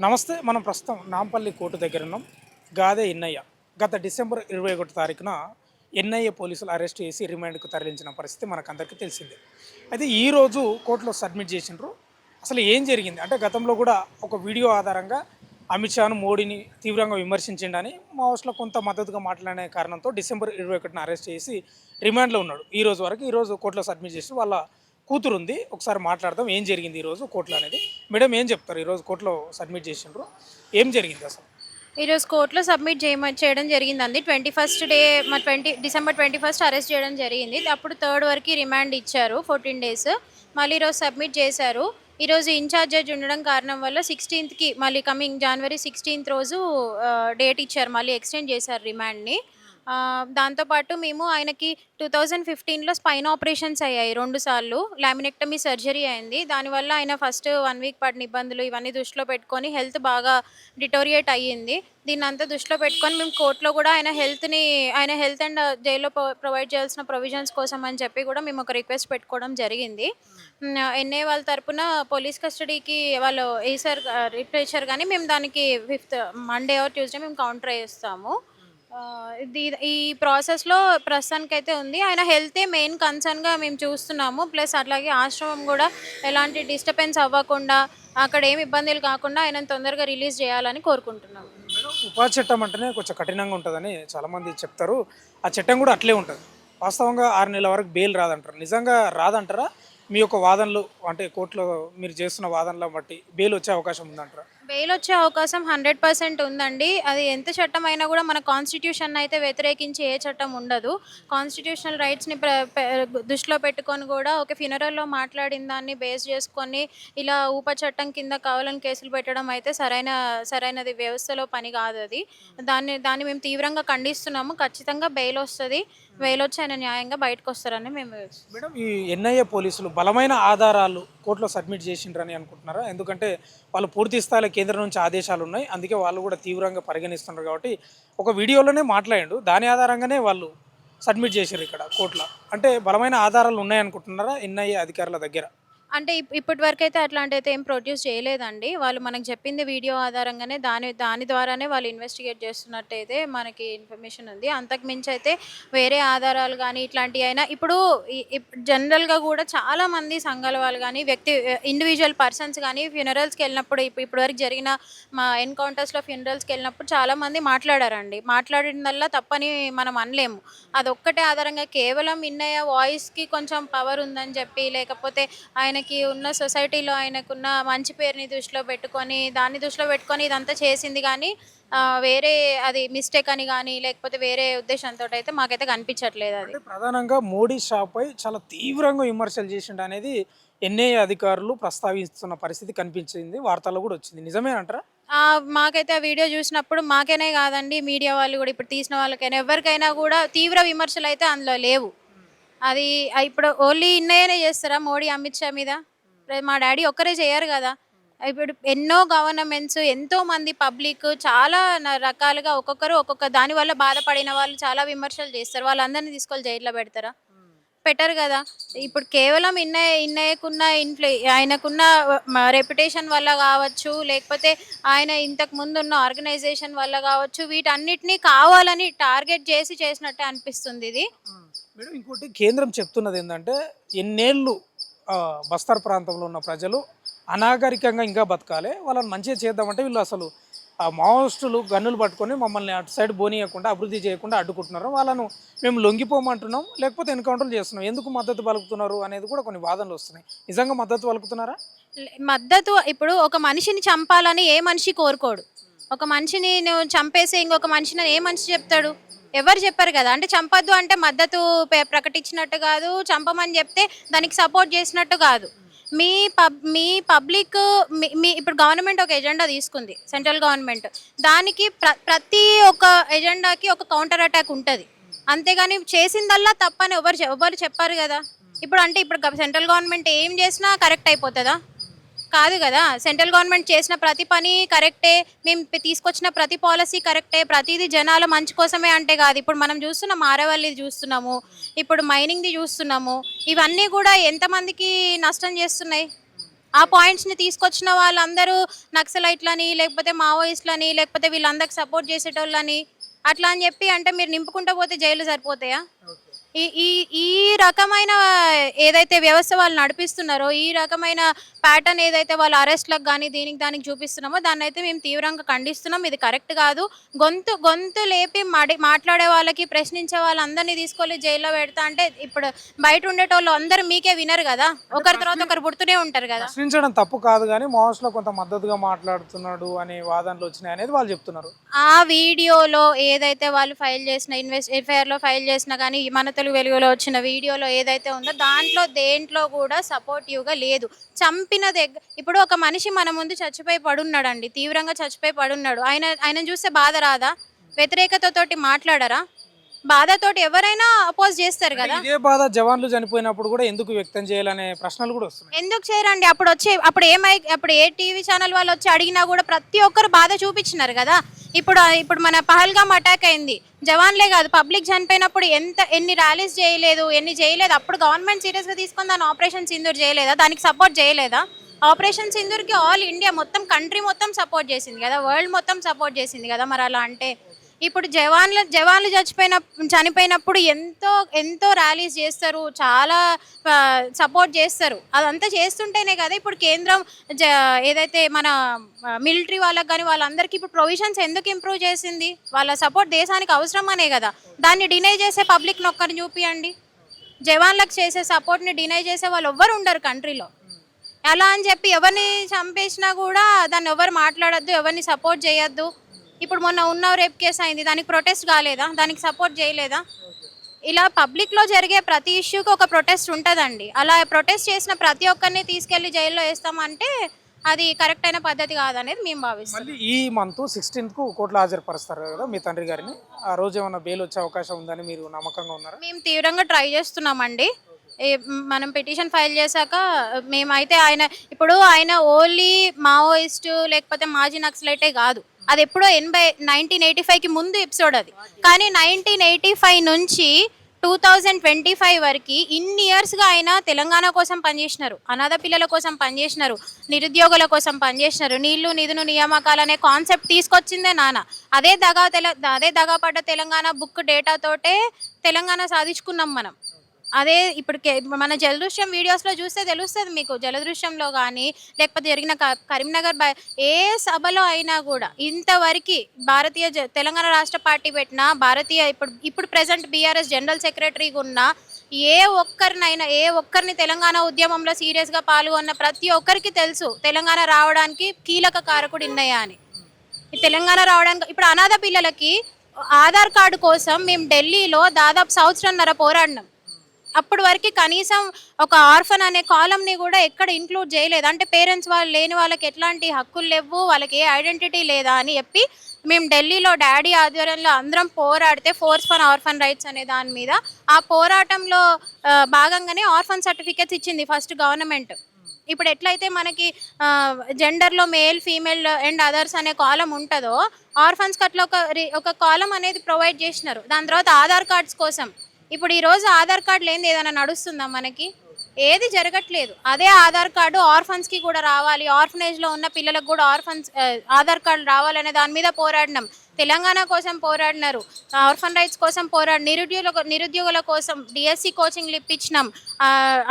నమస్తే. మనం ప్రస్తుతం నాంపల్లి కోర్టు దగ్గర ఉన్నాం. గాదే ఎన్నయ్య గత డిసెంబర్ 21 తారీఖున ఎన్ఐఏ పోలీసులు అరెస్ట్ చేసి రిమాండ్కు తరలించిన పరిస్థితి మనకందరికీ తెలిసిందే. అయితే ఈరోజు కోర్టులో సబ్మిట్ చేసిండ్రు. అసలు ఏం జరిగింది అంటే గతంలో కూడా ఒక వీడియో ఆధారంగా అమిత్ షాను మోడీని తీవ్రంగా విమర్శించిండని మావోస్లో కొంత మద్దతుగా మాట్లాడే కారణంతో డిసెంబర్ 21న అరెస్ట్ చేసి రిమాండ్లో ఉన్నాడు. ఈరోజు కోర్టులో సబ్మిట్ చేసి వాళ్ళ కూతురు ఉంది. ఒకసారి మాట్లాడదాం ఏం జరిగింది ఈరోజు కోర్టులో అనేది. మేడం ఏం చెప్తారు? ఈరోజు కోర్టులో సబ్మిట్ చేసిండ్రు, ఏం జరిగింది అసలు? ఈరోజు కోర్టులో సబ్మిట్ చేయడం జరిగిందండి. 21st డే డిసెంబర్ 21 అరెస్ట్ చేయడం జరిగింది. అప్పుడు 3rd వరకు రిమాండ్ ఇచ్చారు 14 డేస్. మళ్ళీ ఈరోజు సబ్మిట్ చేశారు. ఈరోజు ఇన్ఛార్జ్ జడ్జ్ ఉండడం కారణం వల్ల 16కి మళ్ళీ కమింగ్ జనవరి 16th రోజు డేట్ ఇచ్చారు. మళ్ళీ ఎక్స్టెండ్ చేశారు రిమాండ్ని. దాంతోపాటు మేము ఆయనకి 2015లో స్పైన్ ఆపరేషన్స్ అయ్యాయి 2 సార్లు. లామినెక్టమీ సర్జరీ అయింది. దానివల్ల ఆయన ఫస్ట్ 1 వీక్ పడిన ఇబ్బందులు ఇవన్నీ దృష్టిలో పెట్టుకొని హెల్త్ బాగా డిటోరియేట్ అయ్యింది. దీన్నంతా దృష్టిలో పెట్టుకొని మేము కోర్టులో కూడా ఆయన హెల్త్ అండ్ జైల్లో ప్రొవైడ్ చేయాల్సిన ప్రొవిజన్స్ కోసం అని చెప్పి కూడా మేము ఒక రిక్వెస్ట్ పెట్టుకోవడం జరిగింది. ఎన్ఐ వాళ్ళ తరపున పోలీస్ కస్టడీకి వాళ్ళు వేసారు రిప్లేచారు, కానీ మేము దానికి 5th మండే ఆర్ ట్యూస్డే మేము కౌంటర్ వేస్తాము. ఈ ప్రాసెస్లో ప్రస్తుతానికైతే ఉంది. ఆయన హెల్తే మెయిన్ కన్సర్న్గా మేము చూస్తున్నాము. ప్లస్ అట్లాగే ఆశ్రమం కూడా ఎలాంటి డిస్టర్బెన్స్ అవ్వకుండా, అక్కడ ఏమి ఇబ్బందులు కాకుండా ఆయన తొందరగా రిలీజ్ చేయాలని కోరుకుంటున్నాము. ఉపా చట్టం అంటేనే కొంచెం కఠినంగా ఉంటుందని చాలామంది చెప్తారు. ఆ చట్టం కూడా అట్లే ఉంటుంది. వాస్తవంగా 6 నెలల వరకు బెయిల్ రాదంటారు. నిజంగా రాదంటారా? మీ యొక్క వాదనలు అంటే కోర్టులో మీరు చేస్తున్న వాదనల బట్టి బెయిల్ వచ్చే అవకాశం ఉందంటారా? బెయిల్ వచ్చే అవకాశం 100% ఉందండి. అది ఎంత చట్టం అయినా కూడా మన కాన్స్టిట్యూషన్ అయితే వ్యతిరేకించి ఏ చట్టం ఉండదు. కాన్స్టిట్యూషనల్ రైట్స్ని దృష్టిలో పెట్టుకొని కూడా ఒక ఫ్యూనరల్లో మాట్లాడిన దాన్ని బేస్ చేసుకొని ఇలా ఊప చట్టం కింద కావాలని కేసులు పెట్టడం అయితే సరైనది వ్యవస్థలో పని కాదు అది. దాన్ని మేము తీవ్రంగా ఖండిస్తున్నాము. ఖచ్చితంగా బెయిల్ వస్తుంది. బెయిల్ వచ్చి ఆయన న్యాయంగా బయటకు వస్తారని మేము మేడం, ఈ ఎన్ఐఏ పోలీసులు బలమైన ఆధారాలు కోర్టులో సబ్మిట్ చేసిండ్రని అనుకుంటున్నారా? ఎందుకంటే వాళ్ళు పూర్తి స్థాయిలో కేంద్రం నుంచి ఆదేశాలు ఉన్నాయి. అందుకే వాళ్ళు కూడా తీవ్రంగా పరిగణిస్తున్నారు కాబట్టి ఒక వీడియోలోనే మాట్లాడిండు. దాని ఆధారంగానే వాళ్ళు సబ్మిట్ చేశారు ఇక్కడ కోర్టులో. అంటే బలమైన ఆధారాలు ఉన్నాయనుకుంటున్నారా ఎన్ఐఏ అధికారుల దగ్గర? అంటే ఇప్పటి వరకు అయితే అట్లాంటివైతే ఏం ప్రొడ్యూస్ చేయలేదండి. వాళ్ళు మనకు చెప్పింది వీడియో ఆధారంగానే దాని ద్వారానే వాళ్ళు ఇన్వెస్టిగేట్ చేస్తున్నట్టయితే మనకి ఇన్ఫర్మేషన్ ఉంది. అంతకు మించి అయితే వేరే ఆధారాలు కానీ ఇట్లాంటివి అయినా ఇప్పుడు జనరల్గా కూడా చాలామంది సంఘాల వాళ్ళు కానీ ఇండివిజువల్ పర్సన్స్ కానీ ఫ్యూనరల్స్కి వెళ్ళినప్పుడు ఇప్పటివరకు జరిగిన మా ఎన్కౌంటర్స్లో ఫ్యూనరల్స్కి వెళ్ళినప్పుడు చాలామంది మాట్లాడారండి. మాట్లాడినదల్లా తప్పని మనం అనలేము. అదొక్కటే ఆధారంగా కేవలం ఇన్నయ్య వాయిస్కి కొంచెం పవర్ ఉందని చెప్పి, లేకపోతే ఆయనకి ఉన్న సొసైటీలో ఆయనకున్న మంచి పేరుని దాన్ని దృష్టిలో పెట్టుకొని ఇదంతా చేసింది, కానీ వేరే అది మిస్టేక్ అని కానీ లేకపోతే వేరే ఉద్దేశంతో అయితే మాకైతే కనిపించట్లేదు. అది ప్రధానంగా మోడీ షాపై చాలా తీవ్రంగా విమర్శలు చేసిండు అనేది ఎన్ఐఏ అధికారులు ప్రస్తావిస్తున్న పరిస్థితి కనిపించింది. వార్తల్లో కూడా వచ్చింది. నిజమే అంటారా? మాకైతే ఆ వీడియో చూసినప్పుడు మాకేనే కాదండి, మీడియా వాళ్ళు కూడా ఇప్పుడు తీసిన వాళ్ళకైనా ఎవరికైనా కూడా తీవ్ర విమర్శలు అయితే అందులో లేవు. అది ఇప్పుడు ఓన్లీ ఇన్నయ్యనే చేస్తారా మోడీ అమిత్ షా మీద? మా డాడీ ఒక్కరే చేయరు కదా. ఇప్పుడు ఎన్నో గవర్నమెంట్స్, ఎంతోమంది పబ్లిక్ చాలా రకాలుగా ఒక్కొక్కరు ఒక్కొక్క దానివల్ల బాధపడిన వాళ్ళు చాలా విమర్శలు చేస్తారు. వాళ్ళందరినీ తీసుకొని జైల్లో పెడతారా? పెట్టరు కదా. ఇప్పుడు కేవలం ఆయనకున్న రెప్యుటేషన్ వల్ల కావచ్చు, లేకపోతే ఆయన ఇంతకు ముందు ఉన్న ఆర్గనైజేషన్ వల్ల కావచ్చు, వీటన్నిటినీ కావాలని టార్గెట్ చేసినట్టే అనిపిస్తుంది ఇది. మేడం, ఇంకోటి కేంద్రం చెప్తున్నది ఏంటంటే ఎన్నేళ్ళు బస్తర్ ప్రాంతంలో ఉన్న ప్రజలు అనాగరికంగా ఇంకా బతకాలి, వాళ్ళని మంచిగా చేద్దామంటే వీళ్ళు అసలు మావోయిస్టులు గన్నులు పట్టుకొని మమ్మల్ని అటు సైడ్ పోనీయకుండా అభివృద్ధి చేయకుండా అడ్డుకుంటున్నారు. వాళ్ళను మేము లొంగిపోమంటున్నాం, లేకపోతే ఎన్కౌంటర్లు చేస్తున్నాం. ఎందుకు మద్దతు పలుకుతున్నారు అనేది కూడా కొన్ని వాదనలు వస్తున్నాయి. నిజంగా మద్దతు పలుకుతున్నారా? ఇప్పుడు ఒక మనిషిని చంపాలని ఏ మనిషి కోరుకోడు. ఒక మనిషిని నువ్వు చంపేసి ఇంకొక మనిషిని ఏ మనిషి చెప్తాడు? ఎవరు చెప్పారు కదా. అంటే చంపద్దు అంటే మద్దతు ప్రకటించినట్టు కాదు, చంపమని చెప్తే దానికి సపోర్ట్ చేసినట్టు కాదు. మీ పబ్లిక్ ఇప్పుడు గవర్నమెంట్ ఒక ఎజెండా తీసుకుంది, సెంట్రల్ గవర్నమెంట్. దానికి ప్రతి ఒక్క ఎజెండాకి ఒక కౌంటర్ అటాక్ ఉంటుంది. అంతేగాని చేసిందల్లా తప్పని ఎవరు చెప్పారు కదా. ఇప్పుడు సెంట్రల్ గవర్నమెంట్ ఏం చేసినా కరెక్ట్ అయిపోతుందా? కాదు కదా. సెంట్రల్ గవర్నమెంట్ చేసిన ప్రతి పని కరెక్టే, మేము తీసుకొచ్చిన ప్రతి పాలసీ కరెక్టే, ప్రతిదీ జనాల మంచి కోసమే అంటే కాదు. ఇప్పుడు మనం చూస్తున్నాం, ఆరవల్లిది చూస్తున్నాము, ఇప్పుడు మైనింగ్ది చూస్తున్నాము. ఇవన్నీ కూడా ఎంతమందికి నష్టం చేస్తున్నాయి? ఆ పాయింట్స్ని తీసుకొచ్చిన వాళ్ళందరూ నక్సలైట్లని లేకపోతే మావోయిస్టులని లేకపోతే వీళ్ళందరికి సపోర్ట్ చేసేటోళ్ళని అట్లా అని చెప్పి అంటే మీరు నింపుకుంటూ పోతే జైలు సరిపోతాయా? ఈ ఈ ఈ రకమైన ఏదైతే వ్యవస్థ వాళ్ళు నడిపిస్తున్నారో, ఈ రకమైన ప్యాటర్న్ ఏదైతే వాళ్ళ అరెస్ట్‌లకు గానీ, దీనికి దానికి చూపిస్తున్నామో దాన్నైతే మేము తీవ్రంగా ఖండిస్తున్నాం. ఇది కరెక్ట్ కాదు. గొంతు లేపి మాట్లాడే వాళ్ళకి, ప్రశ్నించే వాళ్ళందరినీ తీసుకెళ్ళి జైల్లో పెడతా అంటే ఇప్పుడు బయట ఉండేటోళ్ళు అందరూ మీకే వినరు గదా! ఒకరి తర్వాత ఒకరు పుడుతూనే ఉంటారు గదా! ప్రశ్నించడం తప్పు కాదు కానీ మావోస్ట్లో కొంత మద్దతుగా మాట్లాడుతున్నాడు అనే వాదనలు వచ్చినాయి అనేది వాళ్ళు చెప్తున్నారు. ఆ వీడియోలో ఏదైతే వాళ్ళు ఫైల్ చేసిన ఎఫ్ఐఆర్‌లో ఫైల్ చేసినా గానీ, మన తెలుగు వెలుగులో వచ్చిన వీడియోలో ఏదైతే ఉందో దేంట్లో కూడా సపోర్టివ్‌గా లేదు. ఇప్పుడు ఒక మనిషి మన ముందు చచ్చిపోయి పడున్నాడండి. తీవ్రంగా చచ్చిపోయి పడున్నాడు. ఆయనను చూస్తే బాధ రాదా? వ్యతిరేకతతోటి మాట్లాడరా? బాధతోటి ఎవరైనా అపోజ్ చేస్తారు గదా! ఇదే బాధ జవాన్లు చనిపోయినప్పుడు కూడా ఎందుకు వ్యక్తం చేయాలనే ప్రశ్నలు కూడా వస్తున్నాయి. ఎందుకు చేయరండి? అప్పుడు ఏ టీవీ ఛానల్ వాళ్ళు వచ్చి అడిగినా కూడా ప్రతి ఒక్కరు బాధ చూపించినారు కదా. ఇప్పుడు మన పహల్గామ్ అటాక్ అయింది. జవాన్లే కాదు పబ్లిక్ చనిపోయినప్పుడు ఎన్ని ర్యాలీస్ చేయలేదు, ఎన్ని చేయలేదు. అప్పుడు గవర్నమెంట్ సీరియస్గా తీసుకొని దాన్ని ఆపరేషన్ సింధూర్ చేయలేదా? దానికి సపోర్ట్ చేయలేదా? ఆపరేషన్ సింధూర్కి ఆల్ ఇండియా మొత్తం కంట్రీ మొత్తం సపోర్ట్ చేసింది కదా, వరల్డ్ మొత్తం సపోర్ట్ చేసింది కదా. మరి అలా అంటే ఇప్పుడు జవాన్లు చనిపోయినప్పుడు ఎంతో ర్యాలీస్ చేస్తారు, చాలా సపోర్ట్ చేస్తారు. అదంతా చేస్తుంటేనే కదా ఇప్పుడు కేంద్రం ఏదైతే మన మిలిటరీ వాళ్ళకి కానీ వాళ్ళందరికీ ఇప్పుడు ప్రొవిజన్స్ ఎందుకు ఇంప్రూవ్ చేసింది? వాళ్ళ సపోర్ట్ దేశానికి అవసరమనే కదా. దాన్ని డినై చేసే పబ్లిక్ని ఒక్కరిని చూపియండి. జవాన్లకు చేసే సపోర్ట్ని డినై చేసే వాళ్ళు ఎవ్వరు ఉండరు కంట్రీలో. అలా అని చెప్పి ఎవరిని చంపేసినా కూడా దాన్ని ఎవరు మాట్లాడొద్దు, ఎవరిని సపోర్ట్ చేయొద్దు. ఇప్పుడు మొన్న ఉన్నావు రేప్ కేసు అయింది, దానికి ప్రొటెస్ట్ కాలేదా? దానికి సపోర్ట్ చేయలేదా? ఇలా పబ్లిక్లో జరిగే ప్రతి ఇష్యూకి ఒక ప్రొటెస్ట్ ఉంటుందండి. అలా ప్రొటెస్ట్ చేసిన ప్రతి ఒక్కరిని తీసుకెళ్లి జైల్లో వేస్తామంటే అది కరెక్ట్ అయిన పద్ధతి కాదనేది మేము భావిస్తాం. మళ్ళీ ఈ మంత్ 16కు కోర్టులో హాజరుపరుస్తారు కదా మీ తండ్రి గారిని. ఆ రోజు ఏమైనా బెయిల్ వచ్చే అవకాశం ఉందని మీరు నమ్మకంగా ఉన్నారా? మేము తీవ్రంగా ట్రై చేస్తున్నామండి. మనం పిటిషన్ ఫైల్ చేశాక మేమైతే ఆయన ఓన్లీ మావోయిస్టు లేకపోతే మాజీ నక్సలైటే కాదు. అది ఎప్పుడో 1985కి ముందు ఎపిసోడ్ అది. కానీ 1985 నుంచి 2025 వరకు ఇన్ని ఇయర్స్గా ఆయన తెలంగాణ కోసం పనిచేసినారు, అనాథ పిల్లల కోసం పనిచేసినారు, నిరుద్యోగుల కోసం పనిచేసినారు. నీళ్లు నిధులు నియామకాలు అనే కాన్సెప్ట్ తీసుకొచ్చిందే నాన్న. అదే దగాపడ్డ తెలంగాణ బుక్ డేటాతోటే తెలంగాణ సాధించుకున్నాం మనం. అదే ఇప్పుడు మన జలదృశ్యం వీడియోస్లో చూస్తే తెలుస్తుంది మీకు. జలదృశ్యంలో కానీ లేకపోతే జరిగిన కరీంనగర్ ఏ సభలో అయినా కూడా ఇంతవరకు తెలంగాణ రాష్ట్ర పార్టీ పెట్టిన ఇప్పుడు ప్రెసెంట్ బీఆర్ఎస్ జనరల్ సెక్రటరీగా ఉన్న ఏ ఒక్కరిని తెలంగాణ ఉద్యమంలో సీరియస్గా పాల్గొన్న ప్రతి ఒక్కరికి తెలుసు తెలంగాణ రావడానికి కీలక కారకుడు ఇన్నయ్య అని. ఈ తెలంగాణ రావడానికి ఇప్పుడు అనాథ పిల్లలకి ఆధార్ కార్డు కోసం మేము ఢిల్లీలో దాదాపు సంవత్సరంన్నర పోరాడినాం. అప్పటి వరకు కనీసం ఒక ఆర్ఫన్ అనే కాలంని కూడా ఎక్కడ ఇంక్లూడ్ చేయలేదు. అంటే పేరెంట్స్ వాళ్ళు లేని వాళ్ళకి ఎట్లాంటి హక్కులు లేవు, వాళ్ళకి ఏ ఐడెంటిటీ లేదా అని చెప్పి మేము ఢిల్లీలో డాడీ ఆధ్వర్యంలో అందరం పోరాడితే ఫోర్స్ ఫర్ ఆర్ఫన్ రైట్స్ అనే దాని మీద ఆ పోరాటంలో భాగంగానే ఆర్ఫన్ సర్టిఫికేట్స్ ఇచ్చింది ఫస్ట్ గవర్నమెంట్. ఇప్పుడు ఎట్లయితే మనకి జెండర్లో మేల్ ఫీమేల్ అండ్ అదర్స్ అనే కాలం ఉంటుందో ఆర్ఫన్స్కి అట్లా ఒక కాలం అనేది ప్రొవైడ్ చేసినారు. దాని తర్వాత ఆధార్ కార్డ్స్ కోసం ఇప్పుడు ఈరోజు ఆధార్ కార్డు లేనిది ఏదైనా నడుస్తుందా? మనకి ఏది జరగట్లేదు. అదే ఆధార్ కార్డు ఆర్ఫన్స్కి కూడా రావాలి, ఆర్ఫనేజ్లో ఉన్న పిల్లలకు కూడా ఆధార్ కార్డు రావాలనే దాని మీద పోరాడినాం. తెలంగాణ కోసం పోరాడినారు, ఆర్ఫన్ రైట్స్ కోసం నిరుద్యోగుల కోసం డిఎస్సి కోచింగ్లు ఇప్పించినాం.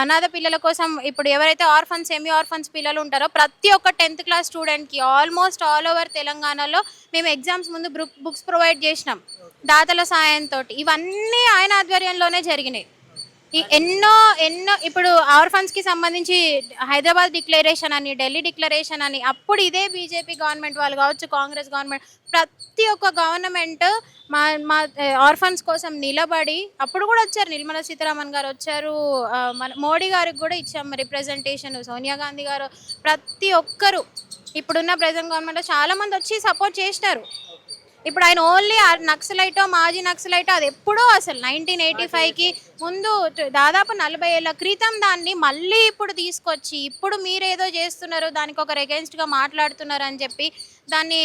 అనాథ పిల్లల కోసం ఇప్పుడు ఎవరైతే ఆర్ఫన్స్ సెమీ ఆర్ఫన్స్ పిల్లలు ఉంటారో ప్రతి ఒక్క 10th క్లాస్ స్టూడెంట్కి ఆల్మోస్ట్ ఆల్ ఓవర్ తెలంగాణలో మేము ఎగ్జామ్స్ ముందు బుక్స్ ప్రొవైడ్ చేసినాం దాతల సాయంతో. ఇవన్నీ ఆయన ఆధ్వర్యంలోనే జరిగినాయి. ఎన్నో ఇప్పుడు ఆర్ఫన్స్కి సంబంధించి హైదరాబాద్ డిక్లరేషన్ అని, ఢిల్లీ డిక్లరేషన్ అని, అప్పుడు ఇదే బీజేపీ గవర్నమెంట్ వాళ్ళు కావచ్చు, కాంగ్రెస్ గవర్నమెంట్, ప్రతి ఒక్క గవర్నమెంట్ మా ఆర్ఫన్స్ కోసం నిలబడి అప్పుడు కూడా వచ్చారు. నిర్మలా సీతారామన్ గారు వచ్చారు, మన మోడీ గారికి కూడా ఇచ్చాం రిప్రజెంటేషన్, సోనియా గాంధీ గారు, ప్రతి ఒక్కరు ఇప్పుడున్న ప్రెజెంట్ గవర్నమెంట్లో చాలామంది వచ్చి సపోర్ట్ చేసినారు. ఇప్పుడు ఆయన ఓన్లీ నక్సలైటో మాజీ నక్సలైటో అది ఎప్పుడో అసలు 1985కి ముందు దాదాపు 40 ఏళ్ల క్రితం దాన్ని మళ్ళీ ఇప్పుడు తీసుకొచ్చి ఇప్పుడు మీరేదో చేస్తున్నారు దానికి ఒకరు అగెన్స్ట్గా మాట్లాడుతున్నారు అని చెప్పి దాన్ని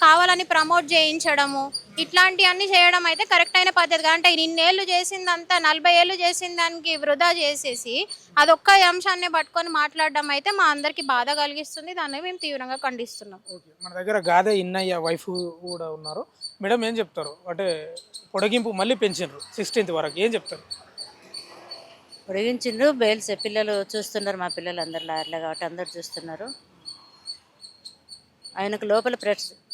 కావాలని ప్రమోట్ చేయించడము ఇట్లాంటివన్నీ చేయడం అయితే కరెక్ట్ అయిన పద్ధతి అంటే ఇన్నేళ్ళు చేసిందంతా 40 ఏళ్ళు చేసిన దానికి వృధా చేసేసి అదొక్క అంశాన్ని పట్టుకొని మాట్లాడడం అయితే మా అందరికీ బాధ కలిగిస్తుంది. దాన్ని మేము తీవ్రంగా ఖండిస్తున్నాం. ఓకే, మన దగ్గర గాదే ఇన్నయ్య వైఫ్ కూడా ఉన్నారు. మేడం ఏం చెప్తారు? అంటే పొడిగింపు మళ్ళీ పెంచిండ్రు 16th వరకు, ఏం చెప్తారు? పొడిగించిండ్రు బెయిల్స్ పిల్లలు చూస్తున్నారు, మా పిల్లలు అందరు లాయర్లే కాబట్టి అందరు చూస్తున్నారు. ఆయనకు లోపల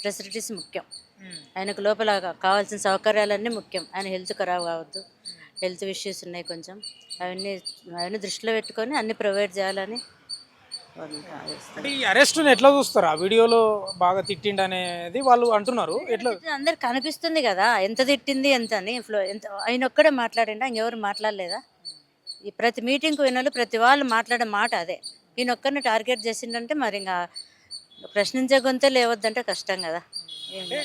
ఫెసిలిటీస్ ముఖ్యం, ఆయనకు లోపల కావాల్సిన సౌకర్యాలన్నీ ముఖ్యం. ఆయన హెల్త్ ఖరాబ్ కావద్దు, హెల్త్ ఇష్యూస్ ఉన్నాయి కొంచెం, అవన్నీ దృష్టిలో పెట్టుకొని అన్ని ప్రొవైడ్ చేయాలని అంటే ఈ అరెస్ట్ని ఎట్లా చూస్తారు? ఆ వీడియోలో బాగా తిట్టిండు అనేది వాళ్ళు అంటున్నారు. ఎట్లా అందరికి కనిపిస్తుంది కదా ఎంత తిట్టింది ఎంత అని. ఎంత ఆయన ఒక్కడే మాట్లాడిండా, ఇంకెవరు మాట్లాడలేదా? ఈ ప్రతి మీటింగ్కి వినాలి, ప్రతి వాళ్ళు మాట్లాడే మాట అదే. ఈయన ఒక్కరిని టార్గెట్ చేసిండంటే మరి ఇంకా ప్రశ్నించే గొంతే లేవద్దంటే కష్టం కదా. అంటే